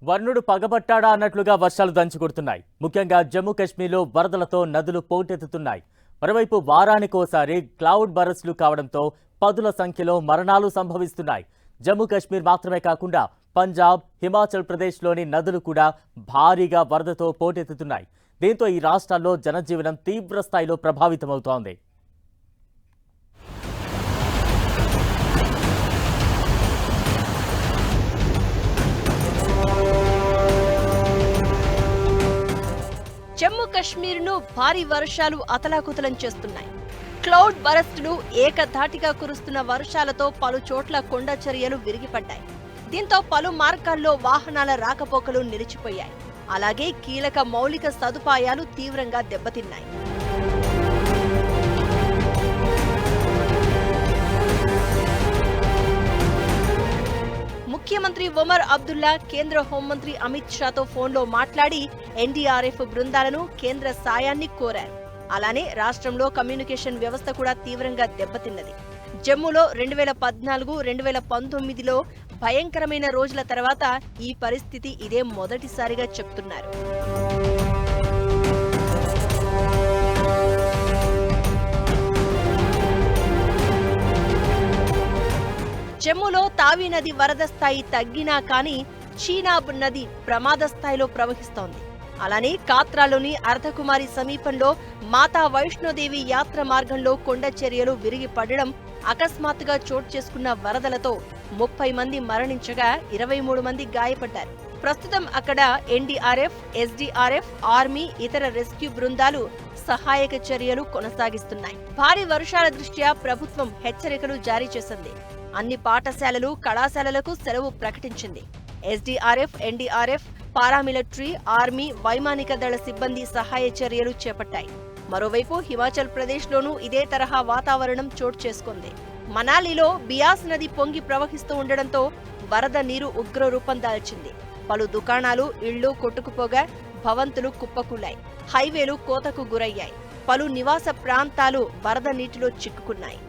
వర్ణుడు పగబట్టాడా అన్నట్లుగా వర్షాలు దంచుకొడుతున్నాయి. ముఖ్యంగా జమ్మూ కాశ్మీర్లో వరదలతో నదులు పోటెత్తుతున్నాయి. మరోవైపు వారానికోసారి క్లౌడ్ బరస్లు కావడంతో పదుల సంఖ్యలో మరణాలు సంభవిస్తున్నాయి. జమ్మూ కాశ్మీర్ మాత్రమే కాకుండా పంజాబ్, హిమాచల్ ప్రదేశ్లోని నదులు కూడా భారీగా వరదతో పోటెత్తుతున్నాయి. దీంతో ఈ రాష్ట్రాల్లో జనజీవనం తీవ్ర స్థాయిలో ప్రభావితమవుతోంది. జమ్మూ కశ్మీర్ను భారీ వర్షాలు అతలాకుతలం చేస్తున్నాయి. క్లౌడ్ బరస్టులు ఏకధాటిగా కురుస్తున్న వర్షాలతో పలు చోట్ల కొండ చర్యలు విరిగిపడ్డాయి. దీంతో పలు మార్గాల్లో వాహనాల రాకపోకలు నిలిచిపోయాయి. అలాగే కీలక మౌలిక సదుపాయాలు తీవ్రంగా దెబ్బతిన్నాయి. ముఖ్యమంత్రి ఒమర్ అబ్దుల్లా కేంద్ర హోంమంత్రి అమిత్ షాతో ఫోన్లో మాట్లాడి ఎన్డీఆర్ఎఫ్ బృందాలను కేంద్ర సాయాన్ని కోరారు. అలానే రాష్ట్రంలో కమ్యూనికేషన్ వ్యవస్థ కూడా తీవ్రంగా దెబ్బతిన్నది. జమ్మూలో 2014-2019లో భయంకరమైన రోజుల తర్వాత ఈ పరిస్థితి ఇదే మొదటిసారిగా చెప్తున్నారు. జమ్మూలో తావి నది వరద స్థాయి తగ్గినా కానీ చీనాబ్ నది ప్రమాద స్థాయిలో ప్రవహిస్తోంది. అలానే కాత్రాలోని అర్ధకుమారి సమీపంలో మాతా వైష్ణోదేవి యాత్ర మార్గంలో కొండ చర్యలు విరిగి పడడం, అకస్మాత్తుగా చోటు చేసుకున్న వరదలతో 30 మంది మరణించగా 23 మంది గాయపడ్డారు. ప్రస్తుతం అక్కడ ఎన్డీఆర్ఎఫ్, ఎస్డీఆర్ఎఫ్, ఆర్మీ, ఇతర రెస్క్యూ బృందాలు సహాయక చర్యలు కొనసాగిస్తున్నాయి. భారీ వర్షాల దృష్ట్యా ప్రభుత్వం హెచ్చరికలు జారీ చేసింది. అన్ని పాఠశాలలు, కళాశాలలకు సెలవు ప్రకటించింది. ఎస్డీఆర్ఎఫ్, ఎన్డీఆర్ఎఫ్, పారామిలిటరీ, ఆర్మీ, వైమానిక దళ సిబ్బంది సహాయ చర్యలు చేపట్టాయి. మరోవైపు హిమాచల్ ప్రదేశ్లోనూ ఇదే తరహా వాతావరణం చోటు చేసుకుంది. మనాలిలో బియాస్ నది పొంగి ప్రవహిస్తూ ఉండడంతో వరద నీరు ఉగ్ర రూపం దాల్చింది. పలు దుకాణాలు, ఇళ్లు కొట్టుకుపోగా భవంతులు కుప్పకూలాయి. హైవేలు కోతకు గురయ్యాయి. పలు నివాస ప్రాంతాలు వరద నీటిలో చిక్కుకున్నాయి.